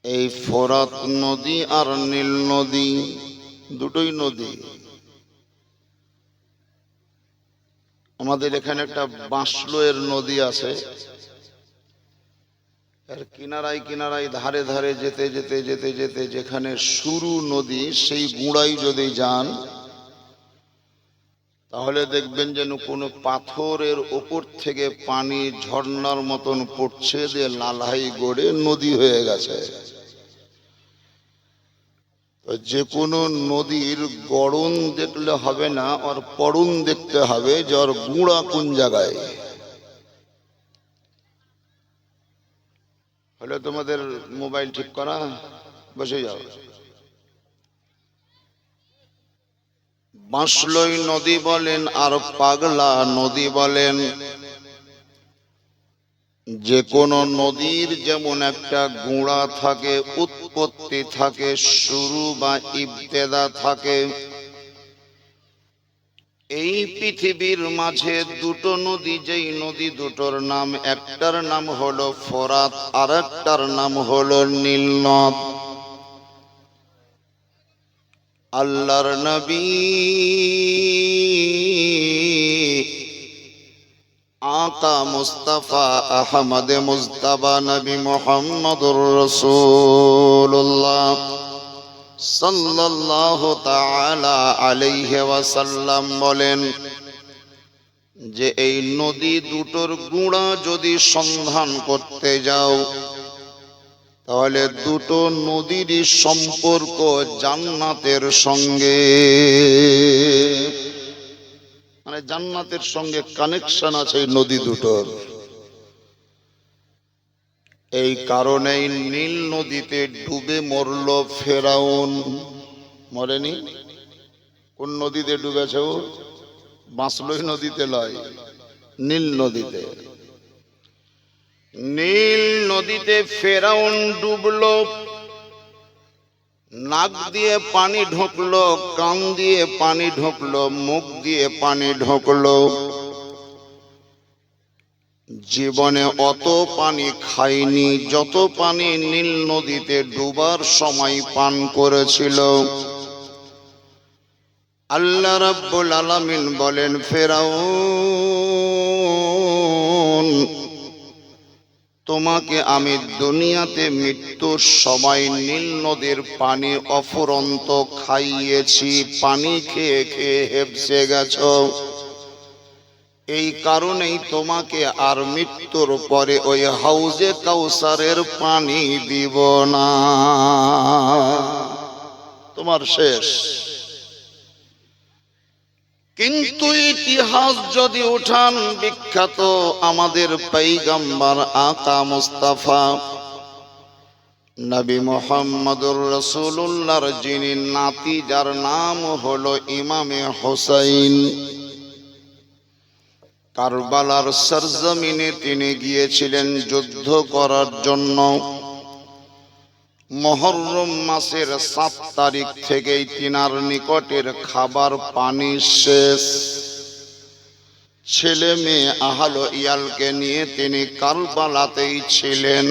এই ফোরাত নদী আর নীল নদী দুটোই নদী। আমাদের এখানে একটা বাঁশলোয়ের নদী আছে, এর কিনারায় কিনারায় ধারে ধারে যেতে যেতে যেতে যেতে যেখানে শুরু নদী, সেই গুঁড়াই যদি যান তাহলে দেখবেন যেন কোনো পাথরের ওপর থেকে পানি ঝর্ণার মতন পড়ছে, যে লালাই গড়ে নদী হয়ে গেছে। যে কোনো নদীর গড়ন দেখলে হবে না, ওর পড়ন দেখতে হবে যে ওর গুঁড়া কোন জায়গায়। হলে তোমাদের মোবাইল ঠিক করা, বসে যাও। বাঁশলই নদী বলেন আর পাগলা নদী বলেন, যে কোনো নদীর যেমন একটা গুঁড়া থাকে, উৎপত্তি থাকে, শুরু বা ইবতেদা থাকে, এই পৃথিবীর মাঝে দুটো নদী, যেই নদী দুটোর নাম, একটার নাম হলো ফোরাত আর একটার নাম হলো নীল নদ। আল্লাহর নবী আকা মুস্তাফা আহমদ মুজতবা নবী মুহাম্মদুর রাসূলুল্লাহ সাল্লাল্লাহু তাআলা আলাইহি ওয়াসাল্লাম বলেন যে এই নদী দুটোর গুঁড়া যদি সন্ধান করতে যাও তাহলে দুটো নদীরই সম্পর্ক জান্নাতের সঙ্গে, মানে জান্নাতের সঙ্গে কানেকশন আছে এই নদী দুটোর। এই কারণেই নীল নদীতে ডুবে মরল ফেরাউন। মরেনি? কোন নদীতে ডুবেছে ও? বাঁশলই নদীতে লয়, নীল নদীতে। নীল নদীতে ফেরাউন ডুবলো। নাক দিয়ে পানি ঢুকলো, কান দিয়ে পানি ঢুকলো, মুখ দিয়ে পানি ঢুকলো। জীবনে অত পানি খায়নি যত পানি নীল নদীতে ডুবার সময় পান করেছিল। আল্লাহ রাব্বুল আলামিন বলেন, ফেরাউন, তোমাকে আমি দুনিয়াতে মৃত্যুর সময় নীল নদীর পানি অফুরন্ত খাইয়েছি, পানি খেয়ে খেয়ে হেবসে গেছো। এই কারণেই তোমাকে আর মৃত্যুর পরে ওই হাউজে কাউসারের পানি দিব না, তোমার শেষ। কিন্তু ইতিহাস যদি উঠান, বিখ্যাত আমাদের পয়গম্বর আকা মুস্তাফা নবী মুহাম্মদুর রাসূলুল্লাহর যিনি নাতি, যার নাম হলো ইমামে হোসাইন, কারবালার সরজমিনে তিনি গিয়েছিলেন যুদ্ধ করার জন্য। মুহররম মাসের 7 তারিখ থেকেই তিনার নিকটের খাবার পানি শেষ। ছেলে মেয়ে আহলো ইয়ালকে নিয়ে তিনি কারবালাতেই ছিলেন।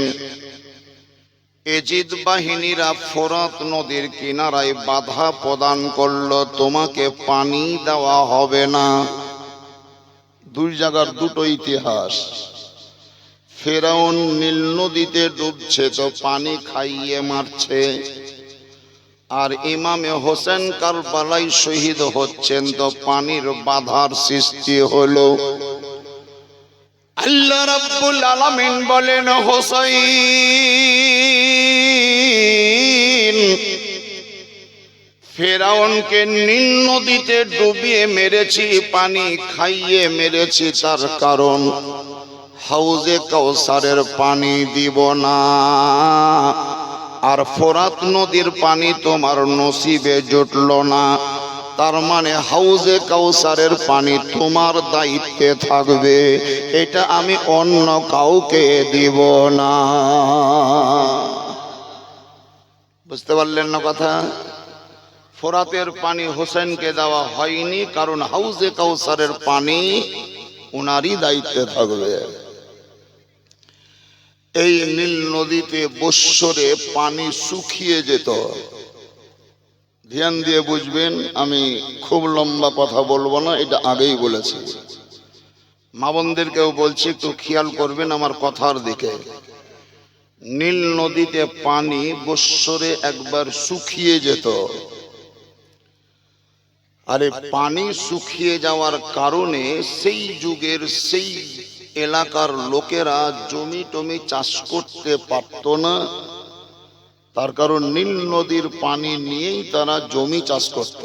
এজিদ বাহিনীরা ফোরাত নদীর কিনারায় বাধা প্রদান করলো, তোমাকে পানি দেওয়া হবে না। দুই জায়গার দুটো ইতিহাস। ফেরাউন নীল নদীতে ডুবছে তো পানি খাইয়ে মারছে, আর ইমামে হোসেন কারবালায় শহীদ হচ্ছেন তো পানির বাধার সৃষ্টি হলো। আল্লাহ রাব্বুল আলামিন বলেন, হোসাইন, ফেরাউনকে নীল নদীতে ডুবিয়ে মেরেছি, পানি খাইয়ে মেরেছি, তার কারণ হাউজে কাউসারের পানি দিব না, আর ফোরাত নদীর পানি তোমার নসিবে জুটল না। তার মানে হাউজে কাউসারের পানি তোমার দায়িত্বে থাকবে, এটা আমি অন্য কাউকে দিব না। বুঝতে পারলেন না কথা? ফোরাতের পানি হোসেনকে দেওয়া হয়নি, কারণ হাউজে কাউসারের পানি উনারই দায়িত্বে থাকবে। এই নীল নদীতে বৎসরে পানি শুকিয়ে যেত। ধ্যান দিয়ে বুঝবেন, আমি খুব লম্বা কথা বলবো না, এটা আগেই বলেছি। মা বোনদেরকেও বলছি একটু খেয়াল করবেন আমার কথার দিকে। নীল নদীতে পানি বৎসরে একবার শুকিয়ে যেত। আরে পানি শুকিয়ে যাওয়ার কারণে সেই যুগের সেই এলাকার লোকেরা জমি টমি চাষ করতে পারত না। তার কারণ নীল নদীর পানি নিয়েই তারা জমি চাষ করত।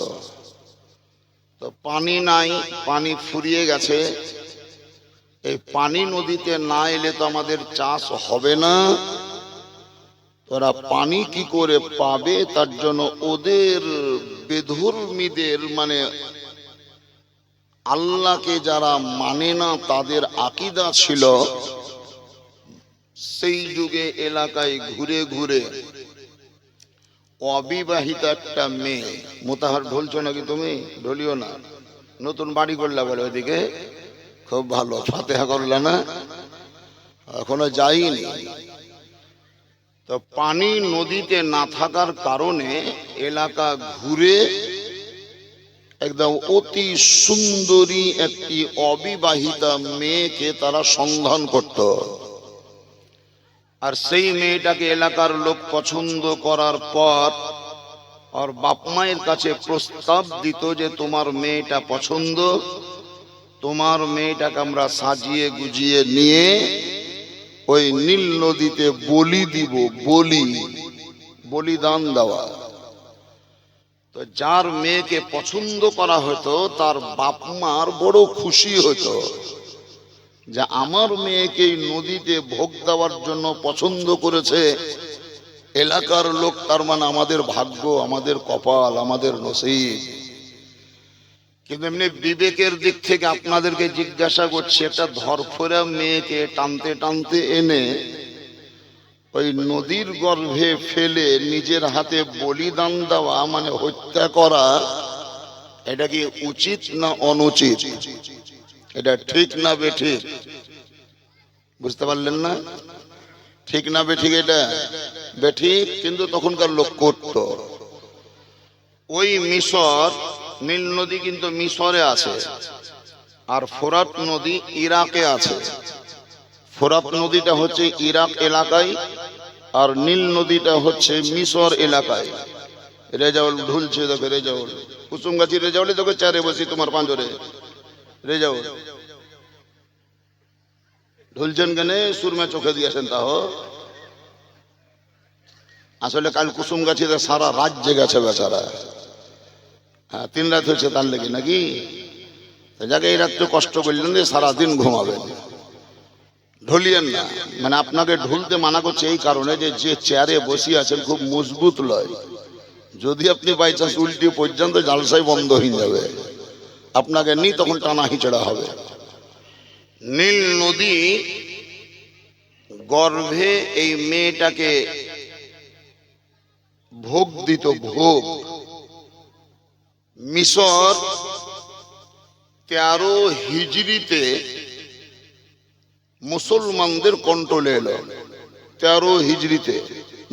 তো পানি নাই, পানি ফুরিয়ে গেছে। এই পানি নদীতে না এলে তো আমাদের চাষ হবে না। তোরা পানি কি করে পাবে, তার জন্য ওদের বেধর্মীদের মানে আল্লাহকে যারা মানে না তাদের আকীদা ছিল, সেই যুগে এলাকায় ঘুরে ঘুরে অবিবাহিত একটা মেয়ে, মোতাহার ঢলছো নাকি তুমি? ঢলিও না, নতুন বাড়ি করলা বলে ওইদিকে, খুব ভালো, ফাতেহা করলা না? এখনো যাইনি। তো পানি নদীতে না থাকার কারণে এলাকা ঘুরে একদম অতি সুন্দরী একটি অবিবাহিতা মেয়েকে তারা সন্ধান করত। আর সেই মেয়েটাকে এলাকার লোক পছন্দ করার পর আর বাপ মায়ের কাছে প্রস্তাব দিত যে তোমার মেয়েটা পছন্দ, তোমার মেয়েটাকে আমরা সাজিয়ে গুজিয়ে নিয়ে ওই নীল নদীতে বলি দিব। বলিদান দেওয়া। তো যার মেয়েকে পছন্দ করা হতো তার বাপ মার বড় খুশি হতো যে আমার মেয়েকে নদীতে ভোগ দেওয়ার জন্য পছন্দ করেছে এলাকার লোক, তার মানে আমাদের ভাগ্য, আমাদের কপাল, আমাদের নসিব। কিন্তু এমনি বিবেকের দিক থেকে আপনাদেরকে জিজ্ঞাসা করছি, একটা ধরফরা মেয়েকে টানতে টানতে এনে ওই নদীর গর্ভে ফেলে নিজের হাতে বলিদান দেওয়া মানে হত্যা করা, এটা কি উচিত না অনুচিত? এটা ঠিক না বেঠিক? বুঝতে পারলেন না? ঠিক না বেঠিক? এটা বেঠিক, কিন্তু তখনকার লোক করত। ওই মিশর, নীল নদী কিন্তু মিশরে আছে, আর ফোরাত নদী ইরাকে আছে। ফোরাত নদীটা হচ্ছে ইরাক এলাকায়, আর নীল নদীটা হচ্ছে মিশর এলাকায়। রেজাউল ঢুলছে, দেখো রেজাউল, কুসুম গাছি রেজাউলে দেখো চারে বসি তোমার পাঁজরে। রেজাউল ঢুলছেন কেনে? সুরমা চোখে দিয়েছেন তাহ। আসলে কাল কুসুম গাছিতে সারা রাত জেগেছে বেচারা। হ্যাঁ, 3 রাত হয়েছে তার লেগে নাকি? যাকে এই রাত্রে কষ্ট করলেন যে সারাদিন ঘুমাবেন। ঢুলিয়েন না, মানে আপনাকে ঢুলতে মানা করছে এই কারণে যে যে চেয়ারে বসে আছেন খুব মজবুত লয়। যদি আপনি বাই চান্স উল্টি পর্যন্ত জালসাই বন্ধ হয়ে যাবে, আপনাকে নি তখন টানা হিচড়া হবে। নীল নদী গর্ভে এই মেয়েটাকে ভোগ দিত, ভোগ। মিশর 13 হিজরিতে মুসলমানদের কন্ট্রোলে এলো। 13 হিজরিতে,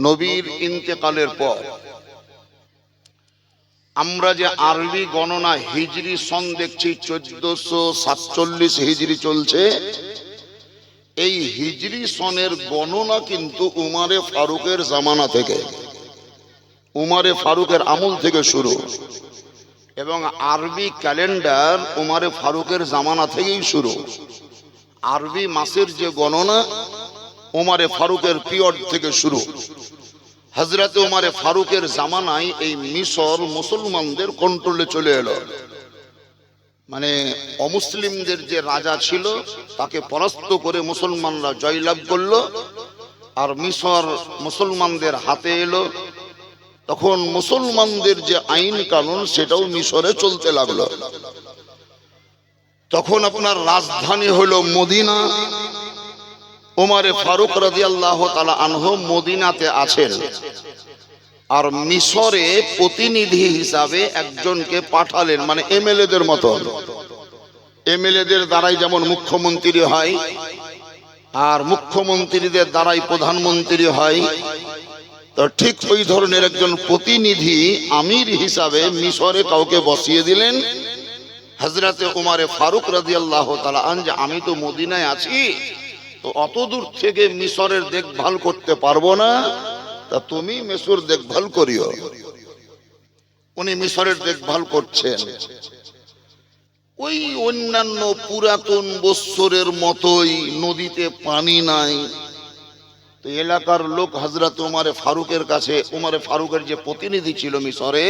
নবীর ইন্তেকালের পর। আমরা যে আরবি গণনা হিজরি সন দেখছি 1447 হিজরি চলছে, এই হিজরি সনের গণনা কিন্তু উমারে ফারুকের জামানা থেকে, উমারে ফারুকের আমল থেকে শুরু। এবং আরবি ক্যালেন্ডার উমারে ফারুকের জামানা থেকেই শুরু। আরবি মাসের যে গণনা উমারে ফারুকের পিরিয়ড থেকে শুরু। হযরতে উমারে ফারুকের জামানায় এই মিশর মুসলমানদের কন্ট্রোলে চলে এলো। মানে অমুসলিমদের যে রাজা ছিল তাকে পরাস্ত করে মুসলমানরা জয়লাভ করলো, আর মিশর মুসলমানদের হাতে এলো। তখন মুসলমানদের যে আইন কানুন সেটাও মিশরে চলতে লাগলো। তখন আপনার রাজধানী হলো মদিনা। উমারে ফারুক রাদিয়াল্লাহু তাআলা আনহু মদিনাতে আছেন, আর মিশরে প্রতিনিধি হিসাবে একজনকে পাঠালেন, মানে এমএলএদের মতো। এমএলএদের দ্বারাই যেমন মুখ্যমন্ত্রী হয়, আর মুখ্যমন্ত্রীদের দ্বারাই প্রধানমন্ত্রী হয়। তো ঠিক ওই ধরনের একজন প্রতিনিধি আমির হিসাবে মিশরে কাউকে বসিয়ে দিলেন। হযরতে উমরে ফারুক রাদিয়াল্লাহু তাআলা আনহু, আমি তো মদিনায় আছি, তো অত দূর থেকে মিশরের দেখভাল করতে পারবো না, তা তুমি মিশর দেখভাল করিও। উনি মিশরের দেখভাল করছেন। ওই অন্যান্য পুরাতন বৎসরের মতোই নদীতে পানি নাই। তো এলাকার লোক হযরত উমরে ফারুকের কাছে, উমরে ফারুকের যে প্রতিনিধি ছিল মিশরে,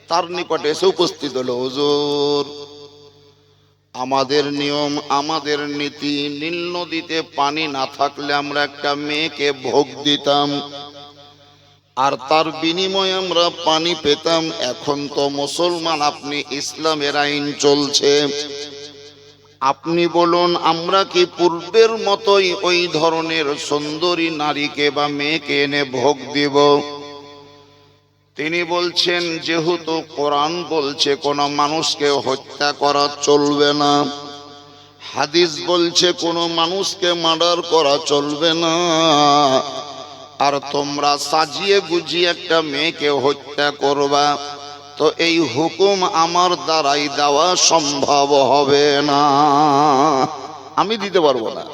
তার নিকটে এসে উপস্থিত হলো, হুজুর আমাদের নিয়ম, আমাদের নীতি, নীল নদীতে পানি না থাকলে আমরা একটা মেয়েকে ভোগ দিতাম আর তার বিনিময়ে আমরা পানি পেতাম। এখন তো মুসলমান, আপনি ইসলামের আইন চলছে, আপনি বলুন আমরা কি পূর্বের মতোই ওই ধরনের সুন্দরী নারীকে বা মেয়েকে এনে ভোগ দিব? তিনি বলছেন, যেহেতু কোরআন বলছে কোনো মানুষকে হত্যা করা চলবে না, হাদিস বলছে কোনো মানুষকে মার্ডার করা চলবে না, আর তোমরা সাজিয়ে গুজিয়ে একটা মেয়েকে হত্যা করবা, তো এই হুকুম আমার দ্বারাই দেওয়া সম্ভব হবে না, আমি দিতে পারবো না।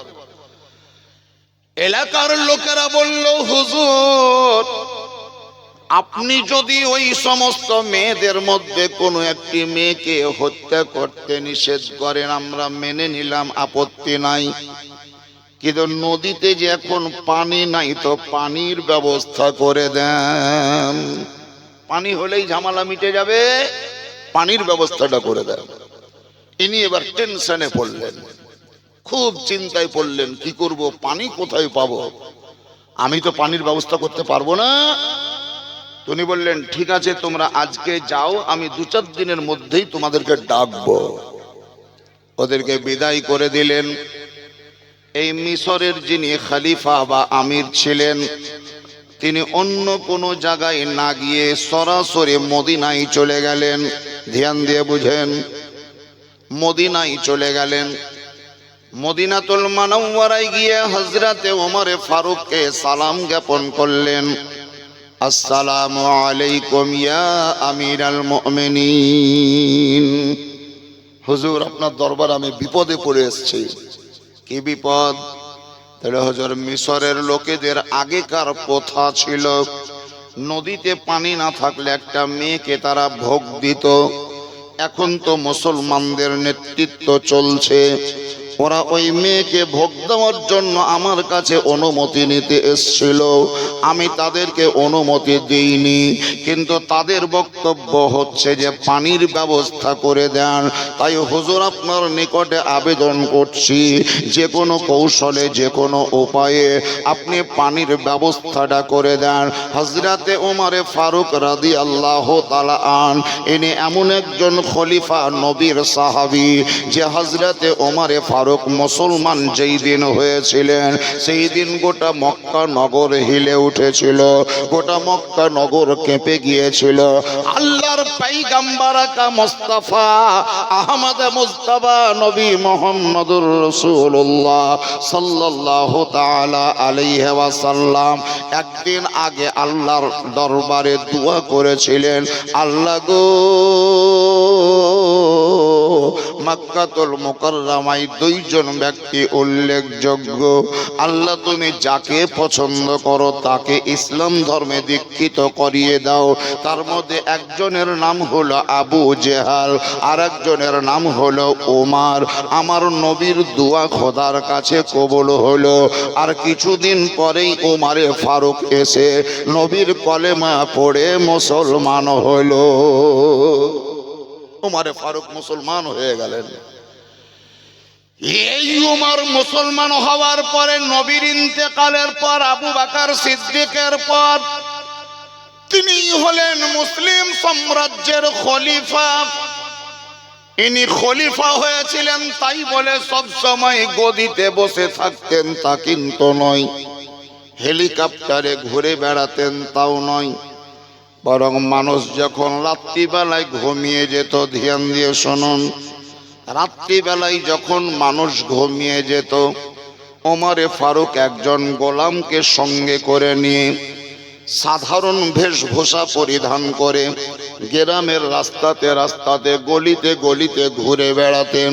এলাকার লোকেরা বলল, হুজুর আপনি যদি ওই সমস্ত মেয়েদের মধ্যে কোনো একটি মেয়েকে হত্যা করতে নিষেধ করেন আমরা মেনে নিলাম, আপত্তি নাই, কিন্তু নদীতে যে এখন পানি নাই, তো পানির ব্যবস্থা করে দেন। পানি হলেই ঝামেলা মিটে যাবে, পানির ব্যবস্থাটা করে দেন। ইনি এবার টেনশনে পড়লেন, খুব চিন্তায় পড়লেন, কি করব, পানি কোথায় পাবো, আমি তো পানির ব্যবস্থা করতে পারবো না। উনি বললেন, ঠিক আছে তোমরা আজকে যাও, আমি 2-4 দিনের মধ্যেই তোমাদেরকে ডাকবো। ওদেরকে বিদায় করে দিলেন। এই মিশরের যিনি খলিফা বা আমির ছিলেন, তিনি অন্য কোনো জায়গায় না গিয়ে সরাসরি মদিনায় চলে গেলেন। ধ্যান দিয়ে বুঝেন, মদিনায় চলে গেলেন। মদিনাতুল মুনাওয়ারায় গিয়ে হযরতে ওমর ফারুককে সালাম জ্ঞাপন করলেন, আসসালামু আলাইকুম ইয়া আমিরাল মুমিনিন। হুজুর আপনার দরবার আমি বিপদে পড়ে এসেছি। কি বিপদ? তাহলে হুজুর, মিশরের লোকেদের আগেকার প্রথা ছিল, নদীতে পানি না থাকলে একটা মেয়েকে তারা ভোগ দিত। এখন তো মুসলমানদের নেতৃত্ব চলছে, ওরা ওই মেয়েকে ভোগ দেওয়ার জন্য আমার কাছে অনুমতি নিতে এসেছিল, আমি তাদেরকে অনুমতি দিইনি, কিন্তু তাদের বক্তব্য হচ্ছে যে পানির ব্যবস্থা করে দেন। তাই হুজুর আপনার নিকটে আবেদন করছি, যে কোনো কৌশলে, যে কোনো উপায়ে আপনি পানির ব্যবস্থাটা করে দেন। হযরতে ওমরে ফারুক রাদিয়াল্লাহু তাআলা আনহু, ইনি এমন একজন খলিফা, নবীর সাহাবী, যে হযরতে ওমরে ফারুক মুসলমান যেই দিন হয়েছিলেন, সেই দিন গোটা মক্কা নগর হিলে উঠেছিল, গোটা মক্কা নগর কেঁপে গিয়েছিল। আল্লাহর পয়গম্বর কা মুস্তাফা আহমদ মুস্তাফা নবী মুহাম্মদুর রাসূলুল্লাহ সাল্লাল্লাহু তাআলা আলাইহি ওয়াসাল্লাম একদিন আগে আল্লাহর দরবারে দোয়া করেছিলেন, আল্লাহ গো, মক্কাতুল মুকাররমায় 2 জন ব্যক্তি উল্লেখযোগ্য, আল্লাহ তুমি যাকে পছন্দ করো তাকে ইসলাম ধর্মে দীক্ষিত করিয়ে দাও। তার মধ্যে একজনের নাম হলো আবু জেহাল, আর একজনের নাম হলো ওমর। আমার নবীর দোয়া খোদার কাছে কবুল হলো। আর কিছুদিন পরেই ওমরে ফারুক এসে নবীর কলেমা পড়ে মুসলমান হলো। ওমরে ফারুক মুসলমান হয়ে গেলেন। এই উমর মুসলমান হওয়ার পরে, নবীর ইন্তেকালের পর, আবু বকর সিদ্দিকের পর, তিনি হলেন মুসলিম সাম্রাজ্যের খলিফা। ইনি খলিফা হয়েছিলেন তাই বলে সব সময় গদিতে বসে থাকতেন তা কিন্তু নয়, হেলিকপ্টারে ঘুরে বেড়াতেন তাও নয়, বরং মানুষ যখন রাত্রিবেলায় ঘুমিয়ে যেত, ধ্যান দিয়ে শুনুন, রাত্রিবেলায় যখন মানুষ ঘুমিয়ে যেত, ওমরে ফারুক একজন গোলামকে সঙ্গে করে নিয়ে সাধারণ বেশভূষা পরিধান করে গ্রামের রাস্তাতে রাস্তাতে গলিতে গলিতে ঘুরে বেড়াতেন।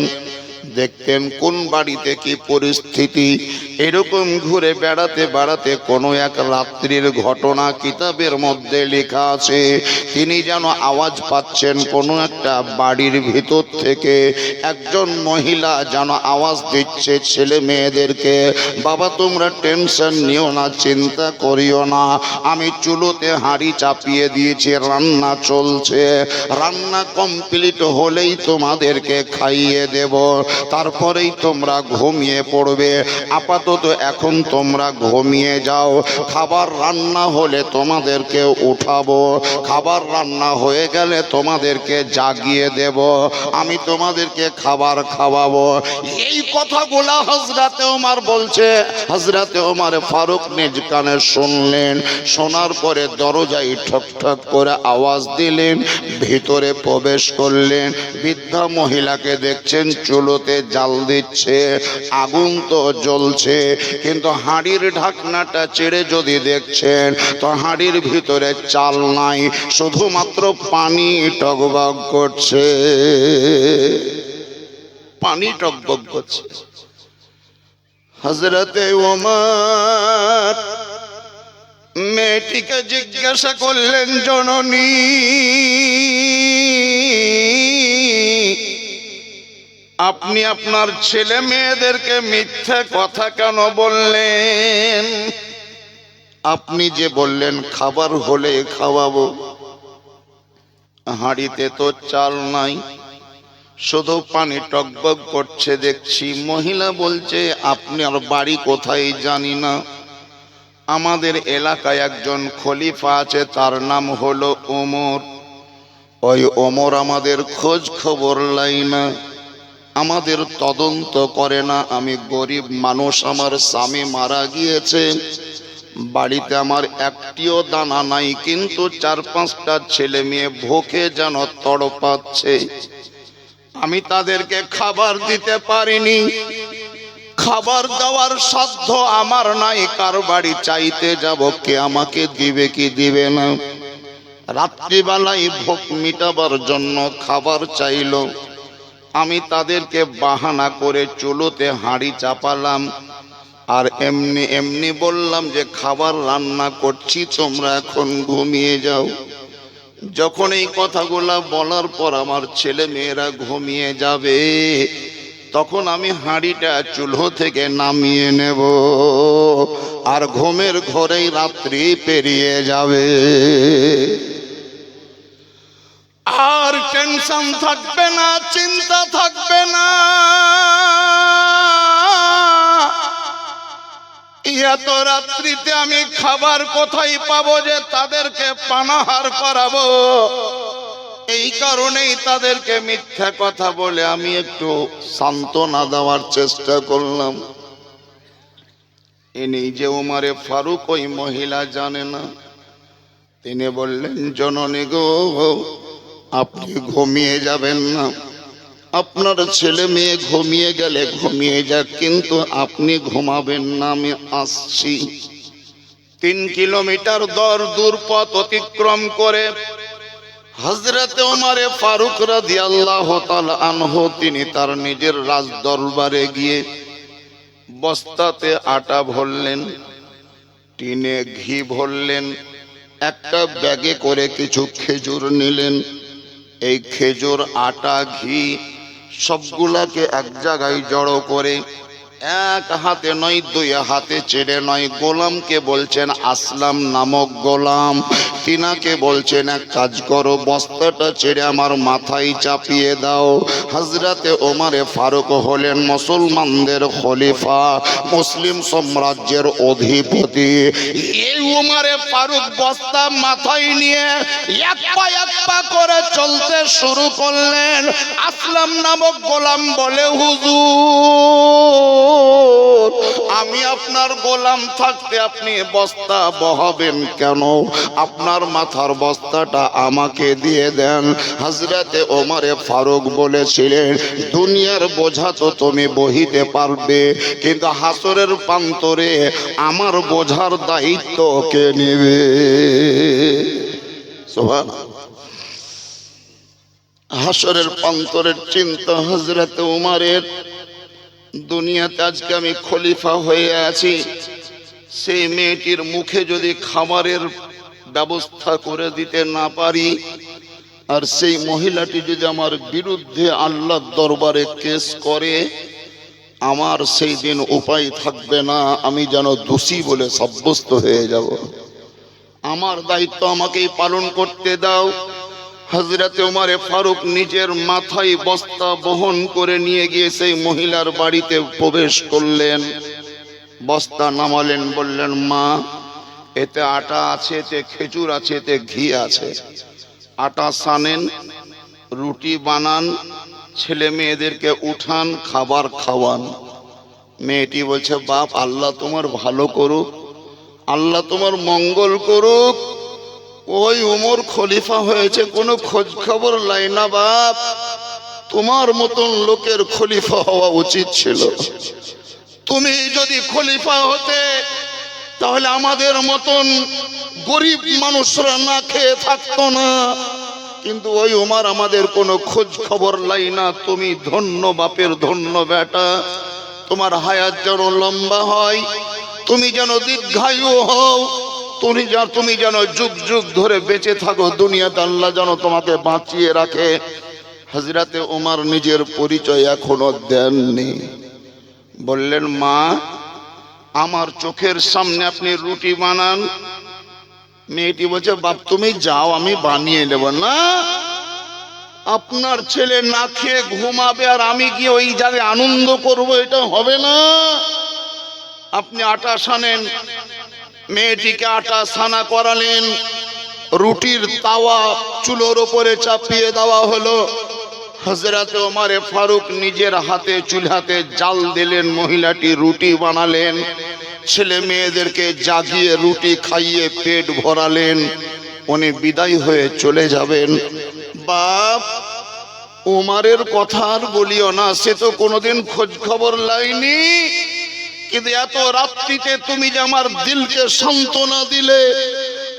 দেখতেন কোন বাড়িতে কি পরিস্থিতি। এরকম ঘুরে বেড়াতে বেড়াতে কোনো এক রাত্রির ঘটনা কিতাবের মধ্যে লেখা আছে। তিনি যেন আওয়াজ পাচ্ছেন কোনো একটা বাড়ির ভিতর থেকে একজন মহিলা যেন আওয়াজ দিচ্ছে ছেলে মেয়েদেরকে, বাবা তোমরা টেনশন নিও না, চিন্তা করিও না, আমি চুলোতে হাঁড়ি চাপিয়ে দিয়েছি, রান্না চলছে, রান্না কমপ্লিট হলেই তোমাদেরকে খাইয়ে দেব, তারপরেই তোমরা ঘুমিয়ে পড়বে। আপাতত এখন তোমরা ঘুমিয়ে যাও, খাবার রান্না হলে তোমাদেরকে উঠাবো, খাবার রান্না হয়ে গেলে তোমাদেরকে জাগিয়ে দেব, আমি তোমাদেরকে খাবার খাওয়াবো। এই কথাগুলা হযরতে ওমর বলছে। হযরতে ওমর ফারুক নিজ কানে শুনলেন। শোনার পরে দরজায় ঠক ঠক করে আওয়াজ দিলেন, ভিতরে প্রবেশ করলেন। বৃদ্ধা মহিলাকে দেখছেন চুলোতে জাল দিচ্ছে, আগুন তো জ্বলছে, কিন্তু হাঁড়ির ঢাকনাটা চেড়ে যদি দেখছেন তো হাঁড়ির ভিতরে চাল নাই, শুধুমাত্র পানি টগবগ করছে, পানি টগবগ করছে। হযরতে ওমর মেয়েটিকে জিজ্ঞাসা করলেন, জননী আপনি আপনার ছেলে মেয়েদেরকে মিথ্যা কথা কেন বললেন? আপনি যে বললেন খাবার হলে খাওয়াবো, হাঁড়িতে তো চাল নাই, শুধু পানি টগবগ করছে দেখছি। মহিলা বলছে আপনার বাড়ি কোথায় জানি না, আমাদের এলাকায় একজন খলিফা আছে, তার নাম হলো ওমর। ওই ওমর আমাদের খোঁজ খবর লাই না, আমাদের তদন্ত করে না। আমি গরিব মানুষ, আমার স্বামী মারা গিয়েছে, বাড়িতে আমার একটিও দানা নাই, কিন্তু 4-5টা ছেলে মেয়ে ভোকে যেন তড়পাচ্ছে, আমি তাদেরকে খাবার দিতে পারিনি, খাবার দেওয়ার সাধ্য আমার নাই, কার বাড়ি চাইতে যাব, কে আমাকে দিবে কি দিবে না। রাত্রিবেলায় ভোক মিটাবার জন্য খাবার চাইলো, আমি তাদেরকে বাহানা করে চুলোতে হাঁড়ি চাপালাম, আর এমনি এমনি বললাম যে খাবার রান্না করছি, তোমরা এখন ঘুমিয়ে যাও। যখন এই কথাগুলা বলার পর আমার ছেলে মেয়েরা ঘুমিয়ে যাবে, তখন আমি হাঁড়িটা চুলো থেকে নামিয়ে নেব, আর ঘুমের ঘরেই রাত্রি পেরিয়ে যাবে, আর টেনশন থাকবে না, চিন্তা থাকবে না। এত রাত্রিতে আমি খাবার কোথায় পাবো যে তাদেরকে পানাহার করাবো? এই কারণেই তাদেরকে মিথ্যা কথা বলে আমি একটু সান্ত্বনা দেওয়ার চেষ্টা করলাম। ইনি যে ওমরে ফারুক, ওই মহিলা জানে না। তিনি বললেন, জননী গো, আপনি ঘুমিয়ে যাবেন না, আপনার ছেলে মেয়ে ঘুমিয়ে গেলে ঘুমিয়ে যাক, কিন্তু আপনি ঘুমাবেন না, আমি আসছি। 3 কিলোমিটার দূর পথ অতিক্রম করে হযরতে ওমরে ফারুক রাদিয়াল্লাহু তাআলা আনহু তিনি তার নিজের রাজ দরবারে গিয়ে বস্তাতে আটা ভরলেন, টিনে ঘি ভরলেন, একটা ব্যাগে করে কিছু খেজুর নিলেন। এই খেজুর, আটা, ঘি সবগুলাকে এক জায়গায় জড়ো করে এক হাতে নয়, 2 হাতে চেড়ে নয়, গোলামকে বলছেন, আসলাম নামক গোলাম, তিনাকে বলছেন এক কাজ করো, বস্তাটা ছেড়ে আমার মাথায় চাপিয়ে দাও। হযরতে ওমরে ফারুক হলেন মুসলমানদের খলিফা, মুসলিম সাম্রাজ্যের অধিপতি। এই ওমরে ফারুক বস্তা মাথায় নিয়ে এক পা করে চলতে শুরু করলেন। আসলাম নামক গোলাম বলে, হুজুর হুজুর আমি আপনার গোলাম থাকতে আপনি বস্তা বহাবেন কেন? আপনার মাথার বস্তাটা আমাকে দিয়ে দেন। হযরতে ওমরে ফারুক বলেছিলেন, দুনিয়ার বোঝা তো তুমি বহিতে পারবে, কিন্তু হাসরের প্রান্তরে আমার বোঝার দায়িত্ব কে নেবে? সুবহানাল্লাহ। হাসরের প্রান্তরের চিন্তা হযরতে ওমরের। দুনিয়াতে আজকে আমি খলিফা হয়ে আছি, সেই মেয়েটির মুখে যদি খাবারের ব্যবস্থা করে দিতে না পারি, আর সেই মহিলাটি যদি আমার বিরুদ্ধে আল্লাহর দরবারে কেস করে, আমার সেই দিন উপায় থাকবে না, আমি যেন দোষী বলে সাব্যস্ত হয়ে যাব। আমার দায়িত্ব আমাকেই পালন করতে দাও। হযরতে ওমরে ফারুক নিজের মাথায় বস্তা বহন করে নিয়ে গিয়ে সেই মহিলার বাড়িতে প্রবেশ করলেন। বস্তা নামালেন, বললেন, মা এতে আটা আছে, এতে খেজুর আছে, এতে ঘি আছে, আটা সানেন, রুটি বানান, ছেলে মেয়েদেরকে উঠান, খাবার খাওয়ান। মেয়েটি বলছে, বাপ আল্লাহ তোমার ভালো করুক, আল্লাহ তোমার মঙ্গল করুক। ওই ওমর খলিফা হয়েছে, কোনো খোঁজ খবর লাই না বাপ, তোমার মতন লোকের খলিফা হওয়া উচিত ছিল। তুমি যদি খলিফা হতে তাহলে আমাদের মতন গরিব মানুষরা না খেয়ে থাকতো না। কিন্তু ওই ওমর আমাদের কোনো খোঁজ খবর লাই না। তুমি ধন্য বাপের ধন্য বেটা, তোমার হায়াত যেন লম্বা হয়, তুমি যেন দীর্ঘায়ু হও, তুমি যেন যুগ যুগ ধরে বেঁচে থাকো, দুনিয়াতে আল্লাহ যেন তোমাকে বাঁচিয়ে রাখে। হযরতে ওমর নিজের পরিচয় এখনো দেননি। বললেন, মা আমার চোখের সামনে আপনি রুটি বানান। মেয়েটি বলছে, বাপ তুমি যাও, আমি বানিয়ে নেব। না, আপনার ছেলে না খেয়ে ঘুমাবে আর আমি গিয়ে ওই জায়গায় আনন্দ করব, এটা হবে না। আপনি আটা সানেন। মেয়েটিকে আটা সানা করালেন, রুটির তাওয়া চুলোর ওপরে চাপিয়ে দেওয়া হলো। হযরতে ওমরে ফারুক নিজের হাতে চুলাতে জাল দিলেন, মহিলাটি রুটি বানালেন, ছেলে মেয়েদেরকে জাগিয়ে রুটি খাইয়ে পেট ভরালেন। উনি বিদায় হয়ে চলে যাবেন। বাপ ওমরের কথা আর বলিও না, সে তো কোনোদিন খোঁজ খবর লাইনি, কিন্তু এত রাত্রিতে তুমি যে আমার দিলকে সান্ত্বনা দিলে,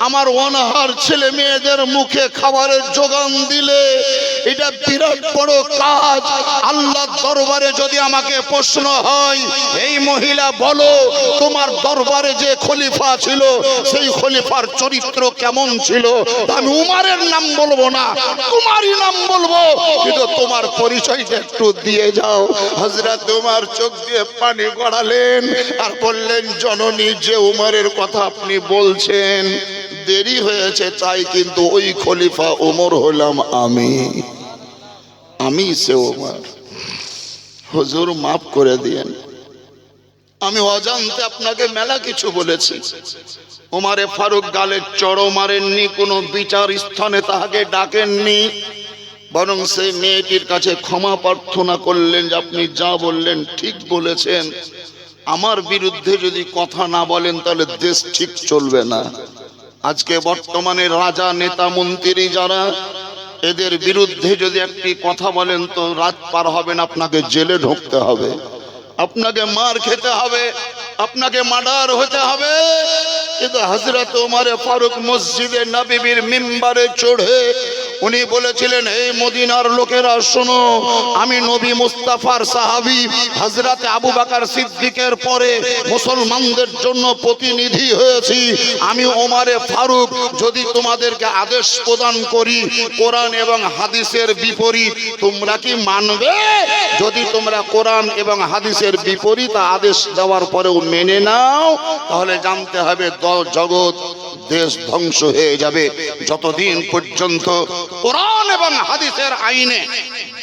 আমার অনাহার ছেলে মেয়েদের মুখে খাবারের যোগান দিলে, এটা বিরাট বড় কাজ। আল্লাহর দরবারে যদি আমাকে প্রশ্ন হয়, এই মহিলা বলো তোমার দরবারে যে খলিফা ছিল সেই খলিফার চরিত্র কেমন ছিল, আমি উমরের নাম বলবো না, তোমারই নাম বলবো, কিন্তু তোমার পরিচয়টা একটু দিয়ে যাও। হযরত ওমর চোখ দিয়ে পানি গড়ালেন আর বললেন, জননী যে উমরের কথা আপনি বলছেন, দেরি হয়েছে তাই, কিন্তু ওই খলিফা ওমর হলাম আমি সে ওমর। হুজুর মাফ করে দিয়েন, আমি অজান্তে আপনাকে মেলা কিছু বলেছি। ওমরে ফারুক গালে চড় মারেননি, কোনো বিচার স্থানে তাহাকে ডাকেননি, বরং সেই মেয়েটির কাছে ক্ষমা প্রার্থনা করলেন যে আপনি যা বললেন ঠিক বলেছেন, আমার বিরুদ্ধে যদি কথা না বলেন তাহলে দেশ ঠিক চলবে না। আজকে বর্তমানে রাজা নেতা মন্ত্রী যারা, এদের বিরুদ্ধে যদি একটি কথা বলেন তো রাত পার হবে না, আপনাকে জেলে ঢুকতে হবে, আপনাকে মার খেতে হবে, আপনাকে মার্ডার হতে হবে। কিন্তু হযরত ওমর ফারুক মসজিদে নববীর মিম্বারে চড়ে উনি বলেছিলেন, এই মদিনার লোকেরা শোনো, আমি নবী মুস্তাফার সাহাবী হযরত আবু বকর সিদ্দিকের পরে মুসলমানদের জন্য প্রতিনিধি হয়েছি। আমি ওমরে ফারুক যদি তোমাদেরকে আদেশ প্রদান করি কোরআন এবং হাদিসের বিপরীত, তোমরা কি মানবে? যদি তোমরা কোরআন এবং হাদিসের বিপরীত আদেশ দেওয়ার পরেও মেনে নাও, তাহলে জানতে হবে জগৎ দেশ ধ্বংস হয়ে যাবে। যতদিন পর্যন্ত কোরআন এবং হাদিসের আইনে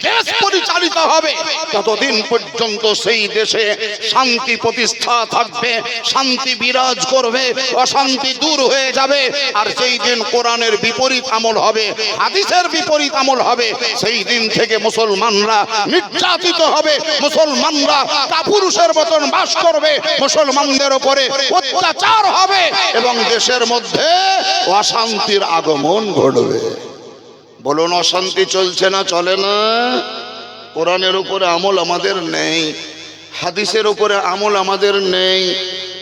দেশ পরিচালিত হবে, ততদিন পর্যন্ত সেই দেশে শান্তি প্রতিষ্ঠা থাকবে, শান্তি বিরাজ করবে, অশান্তি দূর হয়ে যাবে। আর সেই দিন কোরআনের বিপরীত আমল হবে, হাদিসের বিপরীত আমল হবে, সেই দিন থেকে মুসলমানরা নির্যাতিত হবে, মুসলমানরা কাপুরুষের মতন বাস করবে, মুসলমানদের উপরে অত্যাচার হবে এবং দেশের মধ্যে অশান্তির আগমন ঘটবে। বলুন, অশান্তি চলছে না চলে না? কোরআনের উপরে আমল আমাদের নেই, হাদিসের উপরে আমল আমাদের নেই।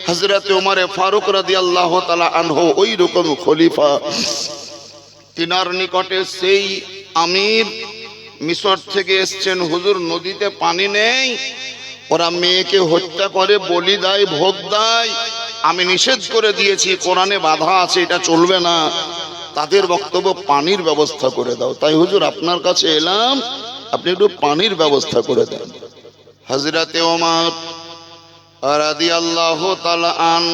হযরত ওমর ফারুক রাদিয়াল্লাহু তাআলা আনহু ওই রকম খলিফা, তিনার নিকটে সেই আমির মিশর থেকে এসছেন, হুজুর নদীতে পানি নেই, ওরা মেয়েকে হত্যা করে, বলি দেয়, ভোগ দেয়, আমি নিষেধ করে দিয়েছি, কোরআনে বাধা আছে, এটা চলবে না। তাদের বক্তব্য পানির ব্যবস্থা করে দাও। তাই হুজুর আপনার কাছে এলাম, আপনি একটু পানির ব্যবস্থা করে দেন। হযরতে ওমর রাদিয়াল্লাহু তাআলা আন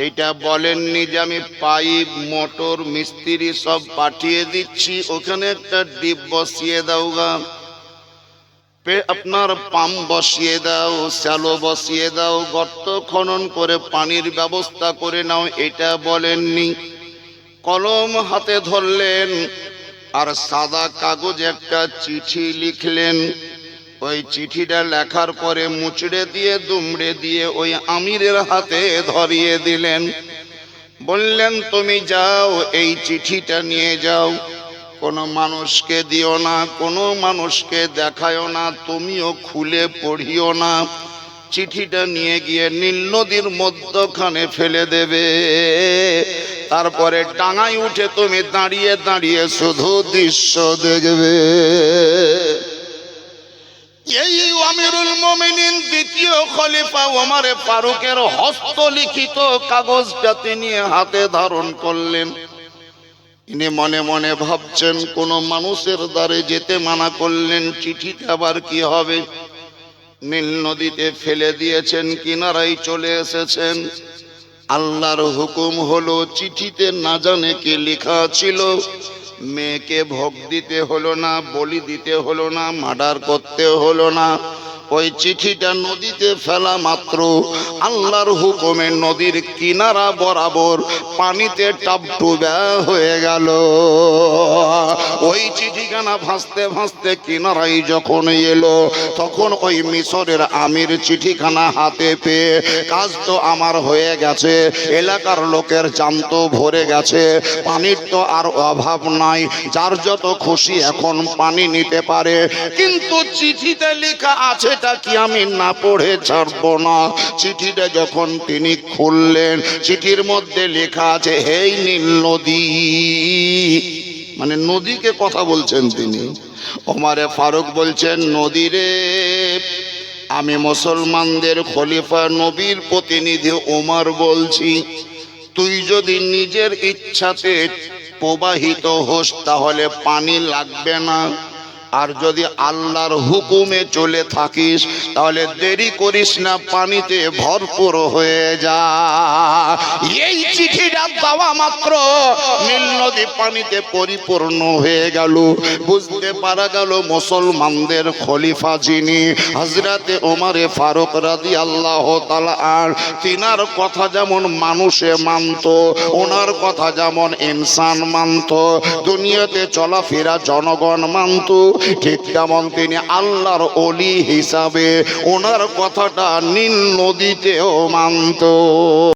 এটা বলেননি যে আমি পাইপ মোটর মিস্ত্রি সব পাঠিয়ে দিচ্ছি, ওখানে একটা ডিপ বসিয়ে দাও গা, আপনার পাম্প বসিয়ে দাও, শ্যালো বসিয়ে দাও, গর্ত খনন করে পানির ব্যবস্থা করে নাও, এটা বলেননি। কলম হাতে ধরলেন আর সাদা কাগজে একটা চিঠি লিখলেন। ওই চিঠিটা লেখার পরে মুচড়ে দিয়ে দুমড়ে দিয়ে ওই আমিরের হাতে ধরিয়ে দিলেন। বললেন, তুমি যাও, এই চিঠিটা নিয়ে যাও, কোনো মানুষকে দিও না, কোনো মানুষকে দেখায়ও না, তুমিও খুলে পড়িও না, চিঠিটা নিয়ে গিয়ে নীল নদীর মধ্যখানে ফেলে দেবে। তারপরে ডাঙায় উঠে তুমি দাঁড়িয়ে দাঁড়িয়ে শুধু দৃশ্য দেখবে। এই আমিরুল মুমিনিন দ্বিতীয় খলিফা ওমর ফারুকের হস্তলিখিত কাগজটা তিনি হাতে ধারণ করলেন। ইনি মনে মনে ভাবছেন, কোন মানুষের দ্বারে যেতে মানা করলেন, চিঠিতে আবার কি হবে? নীল নদীতে ফেলে দিয়েছেন, কিনারায় চলে এসেছেন। আল্লাহর হুকুম হলো, চিঠিতে না জানে কি লেখা ছিল, মেয়েকে ভোগ দিতে হলো না, বলি দিতে হলো না, মার্ডার করতে হলো না। ওই চিঠিটা নদীতে ফেলা মাত্র আল্লাহর হুকুমে নদীর কিনারা বরাবর পানিতে টাপটুবা হয়ে গেল। ওই চিঠিখানা ভাসতে ভাসতে কিনারায় যখন এলো, তখন ওই মিশরের আমির চিঠিখানা হাতে পেয়ে, কাজ তো আমার হয়ে গেছে, এলাকার লোকের জান তো ভরে গেছে, পানির তো আর অভাব নাই, যার যত খুশি এখন পানি নিতে পারে, কিন্তু চিঠিতে লেখা আছে এটা কি আমি না পড়ে ছাড়বো না। চিঠিটা যখন তিনি খুললেন, চিঠির মধ্যে লেখা আছে, হে নীল নদী, মানে নদীকে কথা বলছেন তিনি। ওমর ফারুক বলছেন, নদী রে, আমি মুসলমানদের খলিফা, নবীর প্রতিনিধি ওমর বলছি, তুই যদি নিজের ইচ্ছাতে প্রবাহিত হোস তাহলে পানি লাগবে না, আর যদি আল্লাহর হুকুমে চলে থাকিস তাহলে দেরি করিস না, পানিতে ভরপুর হয়ে যা। এই চিঠিটা দেওয়া মাত্র নীল নদী পানিতে পরিপূর্ণ হয়ে গেল। বুঝতে পারা গেল মুসলমানদের খলিফা যিনি, হযরতে ওমর ফারুক রাদিয়াল্লাহু তাআলা আর, তিনার কথা যেমন মানুষে মানত, ওনার কথা যেমন ইনসান মানত, দুনিয়াতে চলাফেরা জনগণ মানত, ঠিক তেমন তিনি আল্লাহর ওলি হিসাবে ওনার কথাটা নীল নদীতেও মানত।